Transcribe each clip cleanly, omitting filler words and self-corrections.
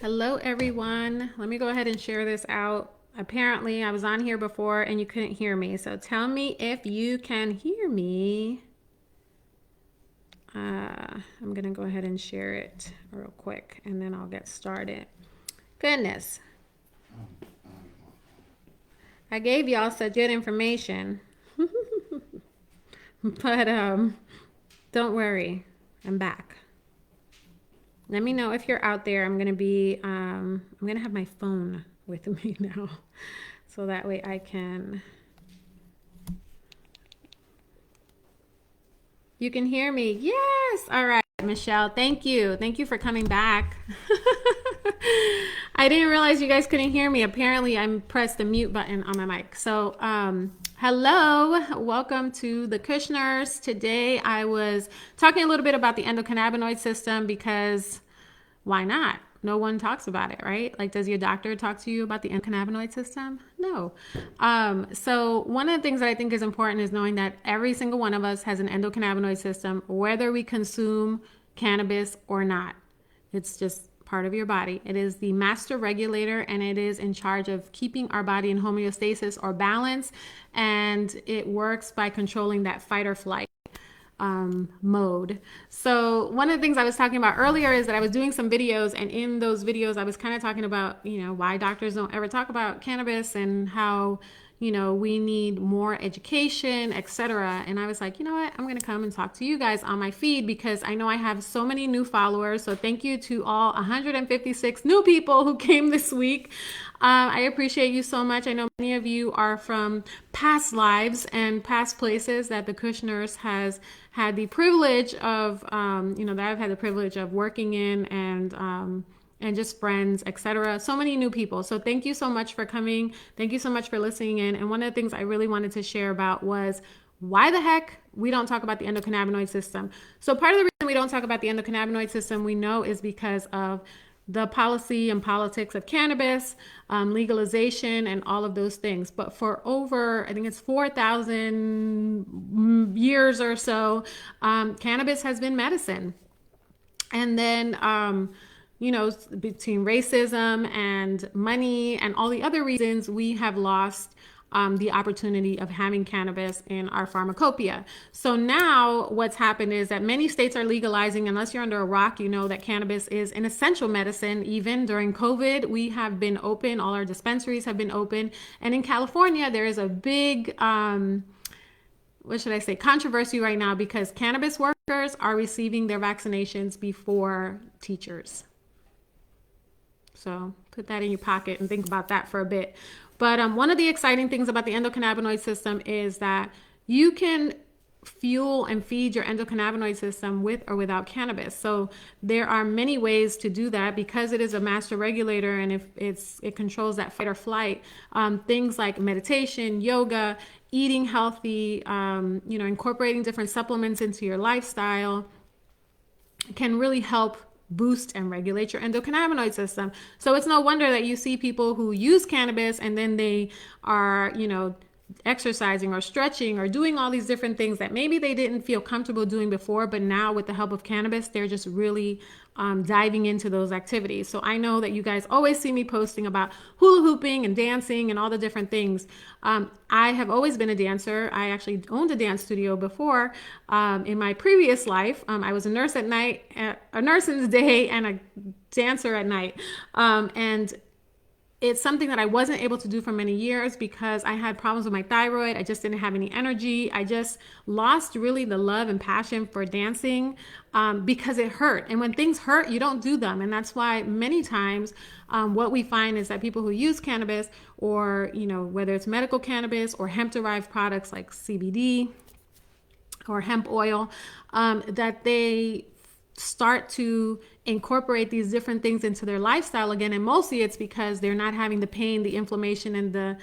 Hello, everyone. Let me go ahead and share this out. Apparently, I was on here before and you couldn't hear me. So tell me if you can hear me. I'm going to go ahead and share it real quick and then I'll get started. Goodness. I gave y'all such good information. But don't worry. I'm back. Let me know if you're out there. I'm gonna have my phone with me now, so that way I can. You can hear me. Yes. All right, Michelle. Thank you. Thank you for coming back. I didn't realize you guys couldn't hear me. Apparently, I pressed the mute button on my mic. So, hello. Welcome to the Kushners. Today, I was talking a little bit about the endocannabinoid system because why not? No one talks about it, right? Like, does your doctor talk to you about the endocannabinoid system? No. So one of the things that I think is important is knowing that every single one of us has an endocannabinoid system, whether we consume cannabis or not. It's just part of your body. It is the master regulator and it is in charge of keeping our body in homeostasis or balance. And it works by controlling that fight or flight mode. So one of the things I was talking about earlier is that I was doing some videos, and in those videos I was kind of talking about, why doctors don't ever talk about cannabis and how, we need more education, etc. And I was like, you know what? I'm going to come and talk to you guys on my feed because I know I have so many new followers. So thank you to all 156 new people who came this week. I appreciate you so much. I know many of you are from past lives and past places that the Kushners has had the privilege of, that I've had the privilege of working in and just friends, etc. So many new people. So thank you so much for coming. Thank you so much for listening in. And one of the things I really wanted to share about was why the heck we don't talk about the endocannabinoid system. So part of the reason we don't talk about the endocannabinoid system, we know, is because of the policy and politics of cannabis, legalization, and all of those things. But for over, I think it's 4,000 years or so, cannabis has been medicine. And then, between racism and money and all the other reasons, we have lost the opportunity of having cannabis in our pharmacopoeia. So now what's happened is that many states are legalizing. Unless you're under a rock, you know that cannabis is an essential medicine. Even during COVID, we have been open. All our dispensaries have been open. And in California, there is a big, controversy right now because cannabis workers are receiving their vaccinations before teachers. So put that in your pocket and think about that for a bit. But one of the exciting things about the endocannabinoid system is that you can fuel and feed your endocannabinoid system with or without cannabis. So there are many ways to do that because it is a master regulator, and if it controls that fight or flight. Things like meditation, yoga, eating healthy, incorporating different supplements into your lifestyle can really help boost and regulate your endocannabinoid system. So it's no wonder that you see people who use cannabis and then they are, exercising or stretching or doing all these different things that maybe they didn't feel comfortable doing before, but now with the help of cannabis, they're just really diving into those activities. So I know that you guys always see me posting about hula hooping and dancing and all the different things. I have always been a dancer. I actually owned a dance studio before. In my previous life, I was a nurse at night, a nurse in the day, and a dancer at night. And it's something that I wasn't able to do for many years because I had problems with my thyroid. I just didn't have any energy. I just lost really the love and passion for dancing because it hurt. And when things hurt, you don't do them. And that's why many times what we find is that people who use cannabis, or, whether it's medical cannabis or hemp-derived products like CBD or hemp oil, that they start to incorporate these different things into their lifestyle again. And mostly it's because they're not having the pain, the inflammation, and the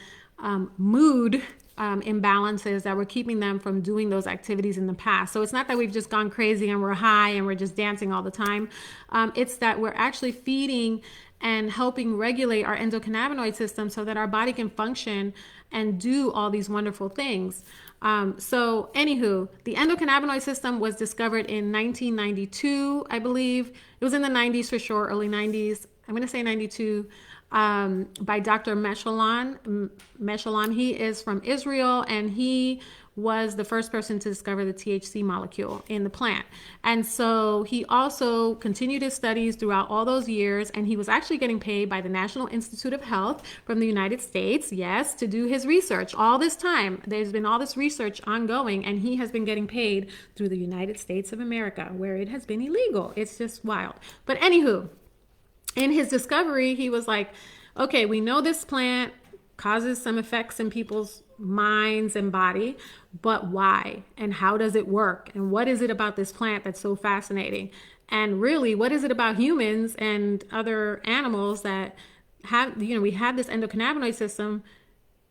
mood imbalances that were keeping them from doing those activities in the past. So it's not that we've just gone crazy and we're high and we're just dancing all the time. It's that we're actually feeding and helping regulate our endocannabinoid system so that our body can function and do all these wonderful things. So anywho, the endocannabinoid system was discovered in 1992, I believe. It was in the 90s for sure, early 90s. I'm going to say 92, by Dr. Meshalam. He is from Israel, and he was the first person to discover the THC molecule in the plant. And so he also continued his studies throughout all those years, and he was actually getting paid by the National Institute of Health from the United States, yes, to do his research. All this time, there's been all this research ongoing, and he has been getting paid through the United States of America, where it has been illegal. It's just wild. But anywho, in his discovery, he was like, okay, we know this plant causes some effects in people's minds and body, but why? And how does it work? And what is it about this plant that's so fascinating? And really, what is it about humans and other animals that have, we have this endocannabinoid system?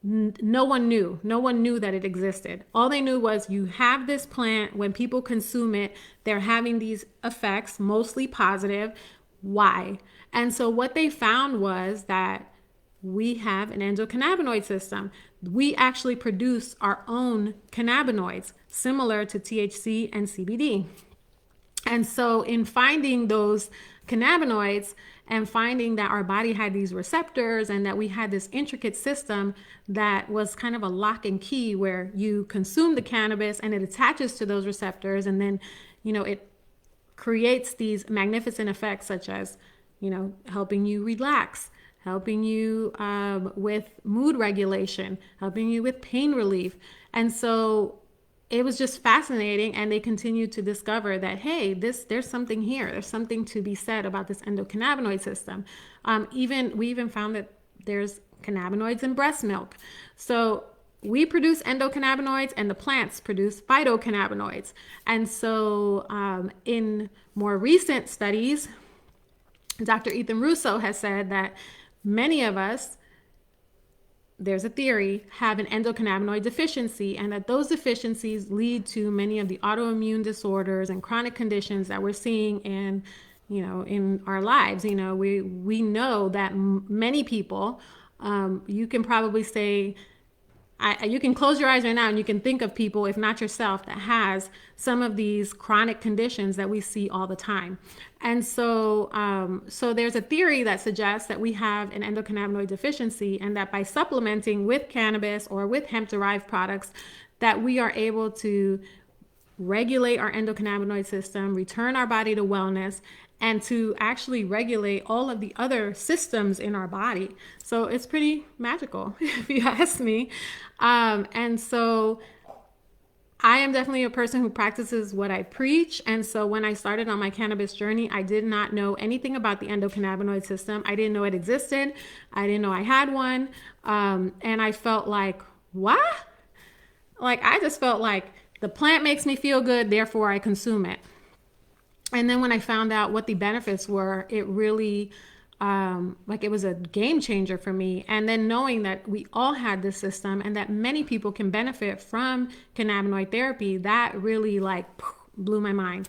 No one knew that it existed. All they knew was you have this plant. When people consume it, they're having these effects, mostly positive. Why? And so what they found was that we have an endocannabinoid system. We actually produce our own cannabinoids, similar to THC and CBD. And so in finding those cannabinoids and finding that our body had these receptors and that we had this intricate system that was kind of a lock and key, where you consume the cannabis and it attaches to those receptors, and then, it creates these magnificent effects, such as, helping you relax, helping you with mood regulation, helping you with pain relief. And so it was just fascinating. And they continued to discover that, hey, there's something here. There's something to be said about this endocannabinoid system. We even found that there's cannabinoids in breast milk. So we produce endocannabinoids, and the plants produce phytocannabinoids. And so in more recent studies, Dr. Ethan Russo has said that many of us, there's a theory, have an endocannabinoid deficiency, and that those deficiencies lead to many of the autoimmune disorders and chronic conditions that we're seeing in our lives. We know that many people, you can probably say, you can close your eyes right now and you can think of people, if not yourself, that has some of these chronic conditions that we see all the time. And so there's a theory that suggests that we have an endocannabinoid deficiency, and that by supplementing with cannabis or with hemp-derived products, that we are able to regulate our endocannabinoid system, return our body to wellness, and to actually regulate all of the other systems in our body. So it's pretty magical, if you ask me. And so I am definitely a person who practices what I preach. And so when I started on my cannabis journey, I did not know anything about the endocannabinoid system. I didn't know it existed. I didn't know I had one. And I felt like, what? I just felt like the plant makes me feel good, therefore I consume it. And then when I found out what the benefits were, it really, it was a game changer for me. And then knowing that we all had this system and that many people can benefit from cannabinoid therapy, that really blew my mind.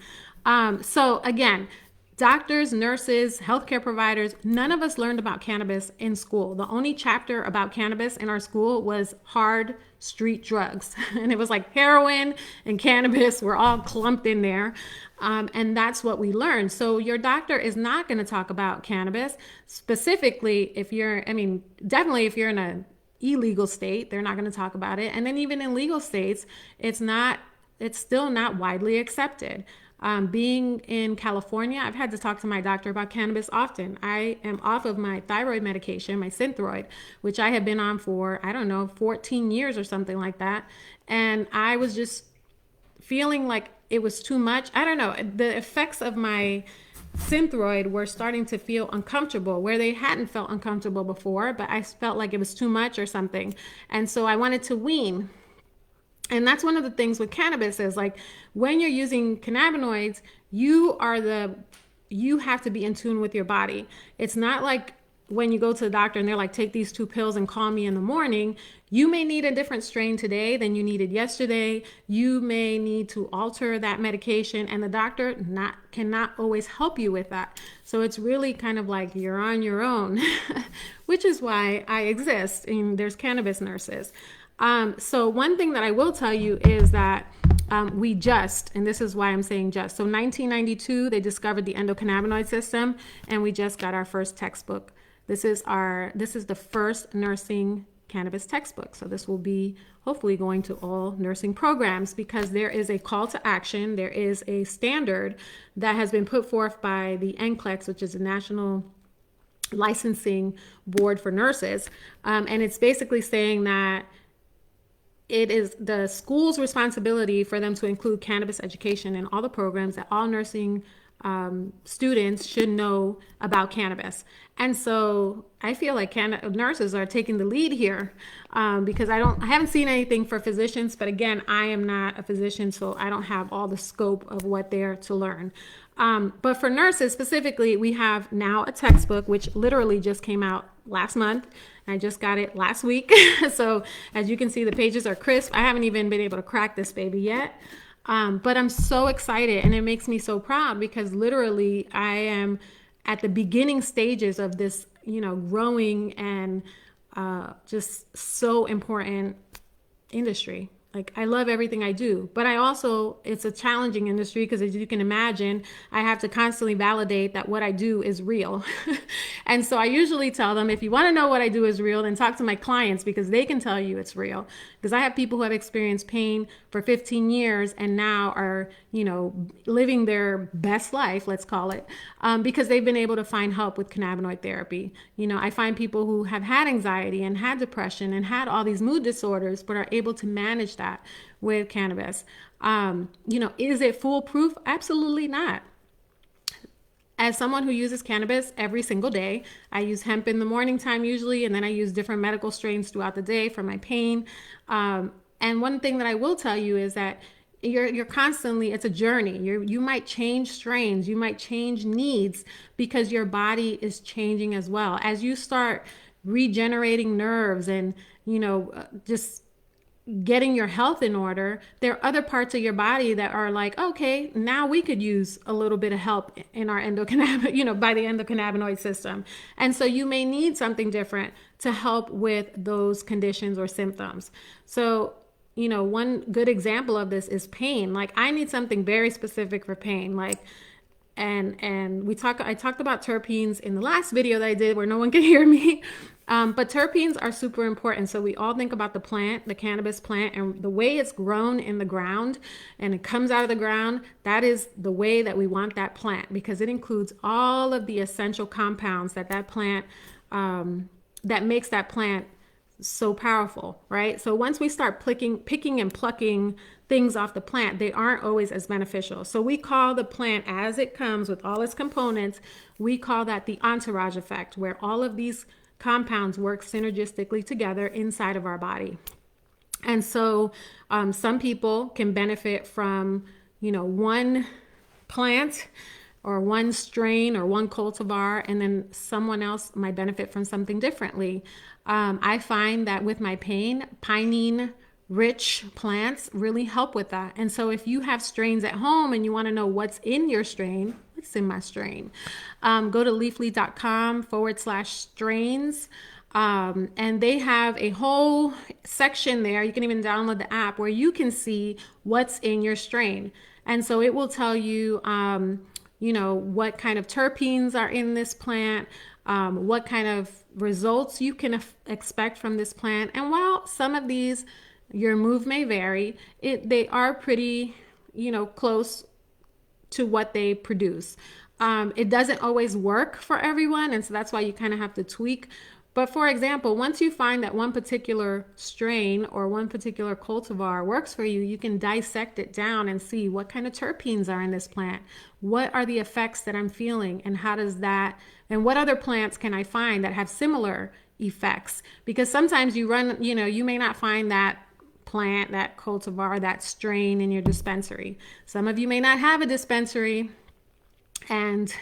So again, doctors, nurses, healthcare providers, none of us learned about cannabis in school. The only chapter about cannabis in our school was hard street drugs. And it was like heroin and cannabis were all clumped in there. And that's what we learned. So your doctor is not going to talk about cannabis specifically definitely if you're in an illegal state, they're not going to talk about it. And then even in legal states, it's still not widely accepted. Being in California, I've had to talk to my doctor about cannabis often. I am off of my thyroid medication, my Synthroid, which I have been on for, 14 years or something like that. And I was just feeling like it was too much. I don't know. The effects of my Synthroid were starting to feel uncomfortable where they hadn't felt uncomfortable before, but I felt like it was too much or something. And so I wanted to wean. And that's one of the things with cannabis is when you're using cannabinoids, you have to be in tune with your body. It's not like when you go to the doctor and they're like, take these 2 pills and call me in the morning. You may need a different strain today than you needed yesterday. You may need to alter that medication, and the doctor cannot always help you with that. So it's really kind of like you're on your own, which is why I exist. And there's cannabis nurses. So one thing that I will tell you is that and this is why I'm saying just. So 1992, they discovered the endocannabinoid system, and we just got our first textbook. This is the first nursing cannabis textbook. So this will be hopefully going to all nursing programs, because there is a call to action. There is a standard that has been put forth by the NCLEX, which is the National Licensing Board for Nurses. And it's basically saying that it is the school's responsibility for them to include cannabis education in all the programs, that all nursing students should know about cannabis. And so I feel like nurses are taking the lead here, because I haven't seen anything for physicians, but again, I am not a physician, so I don't have all the scope of what they're to learn. But for nurses specifically, we have now a textbook, which literally just came out last month. I just got it last week. So as you can see, the pages are crisp. I haven't even been able to crack this baby yet. But I'm so excited, and it makes me so proud, because literally I am at the beginning stages of this, growing and just so important industry. Like, I love everything I do, but it's a challenging industry, because as you can imagine, I have to constantly validate that what I do is real. And so I usually tell them, if you want to know what I do is real, then talk to my clients, because they can tell you it's real. Because I have people who have experienced pain for 15 years and now are, living their best life, let's call it, because they've been able to find help with cannabinoid therapy. I find people who have had anxiety and had depression and had all these mood disorders, but are able to manage that with cannabis. Is it foolproof? Absolutely not. As someone who uses cannabis every single day, I use hemp in the morning time usually, and then I use different medical strains throughout the day for my pain. And one thing that I will tell you is that you're constantly, it's a journey. You might change strains, you might change needs, because your body is changing as well. As you start regenerating nerves and, just getting your health in order, there are other parts of your body that are like, okay, now we could use a little bit of help in our endocannabinoid, by the endocannabinoid system. And so you may need something different to help with those conditions or symptoms. So, one good example of this is pain. Like, I need something very specific for pain. Like, and I talked about terpenes in the last video that I did where no one could hear me. But terpenes are super important. So we all think about the plant, the cannabis plant, and the way it's grown in the ground and it comes out of the ground. That is the way that we want that plant, because it includes all of the essential compounds that plant, that makes that plant so powerful, right? So once we start picking and plucking things off the plant, they aren't always as beneficial. So we call the plant, as it comes with all its components, we call that the entourage effect, where all of these compounds work synergistically together inside of our body. And so some people can benefit from, one plant or one strain or one cultivar, and then someone else might benefit from something differently. I find that with my pain, pinene rich plants really help with that. And so if you have strains at home and you want to know what's in your strain, what's in my strain, go to leafly.com/strains. And they have a whole section there. You can even download the app where you can see what's in your strain. And so it will tell you, what kind of terpenes are in this plant, what kind of results you can expect from this plant. And while some of these, your move may vary, they are pretty, close to what they produce. It doesn't always work for everyone, and so that's why you kind of have to tweak. But for example, once you find that one particular strain or one particular cultivar works for you, you can dissect it down and see what kind of terpenes are in this plant. What are the effects that I'm feeling, and how does that, and what other plants can I find that have similar effects? Because sometimes you may not find that plant, that cultivar, that strain in your dispensary. Some of you may not have a dispensary, and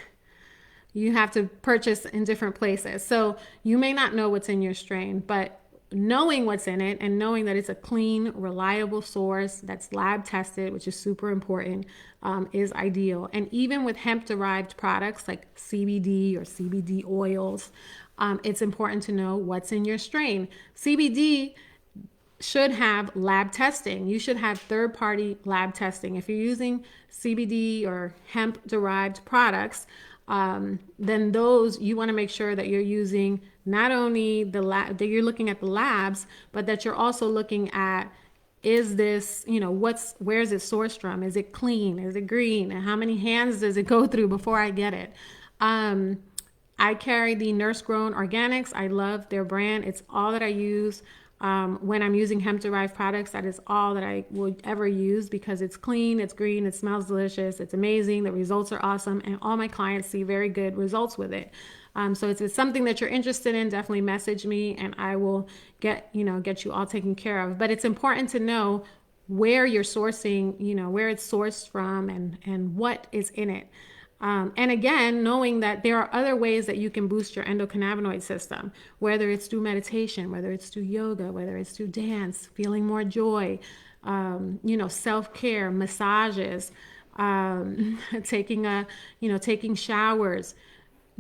you have to purchase in different places. So you may not know what's in your strain, but knowing what's in it and knowing that it's a clean, reliable source that's lab tested, which is super important, is ideal. And even with hemp-derived products like CBD or CBD oils, it's important to know what's in your strain. CBD should have lab testing. You should have third-party lab testing. If you're using CBD or hemp-derived products, then those you want to make sure that you're using not only the lab, that you're looking at the labs, but that you're also looking at, is this, where is it sourced from? Is it clean? Is it green? And how many hands does it go through before I get it? I carry the Nurse Grown Organics. I love their brand. It's all that I use. When I'm using hemp derived products, that is all that I would ever use because it's clean, it's green, it smells delicious, it's amazing, the results are awesome, and all my clients see very good results with it. So if it's something that you're interested in, definitely message me and I will get you all taken care of. But it's important to know where you're sourcing, where it's sourced from and what is in it. And again, knowing that there are other ways that you can boost your endocannabinoid system, whether it's through meditation, whether it's through yoga, whether it's through dance, feeling more joy, self-care, massages, taking showers,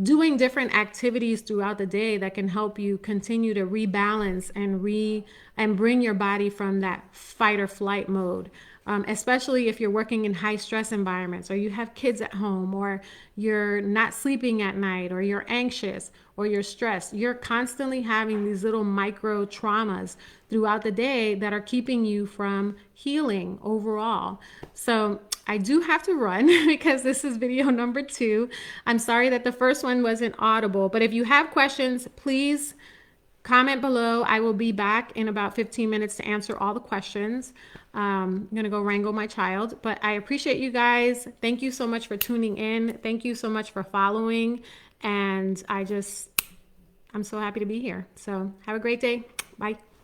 doing different activities throughout the day that can help you continue to rebalance and bring your body from that fight or flight mode. Especially if you're working in high stress environments, or you have kids at home, or you're not sleeping at night, or you're anxious, or you're stressed. You're constantly having these little micro traumas throughout the day that are keeping you from healing overall. So I do have to run because this is video number 2. I'm sorry that the first one wasn't audible, but if you have questions, please comment below. I will be back in about 15 minutes to answer all the questions. I'm going to go wrangle my child, but I appreciate you guys. Thank you so much for tuning in. Thank you so much for following. And I'm so happy to be here. So have a great day. Bye.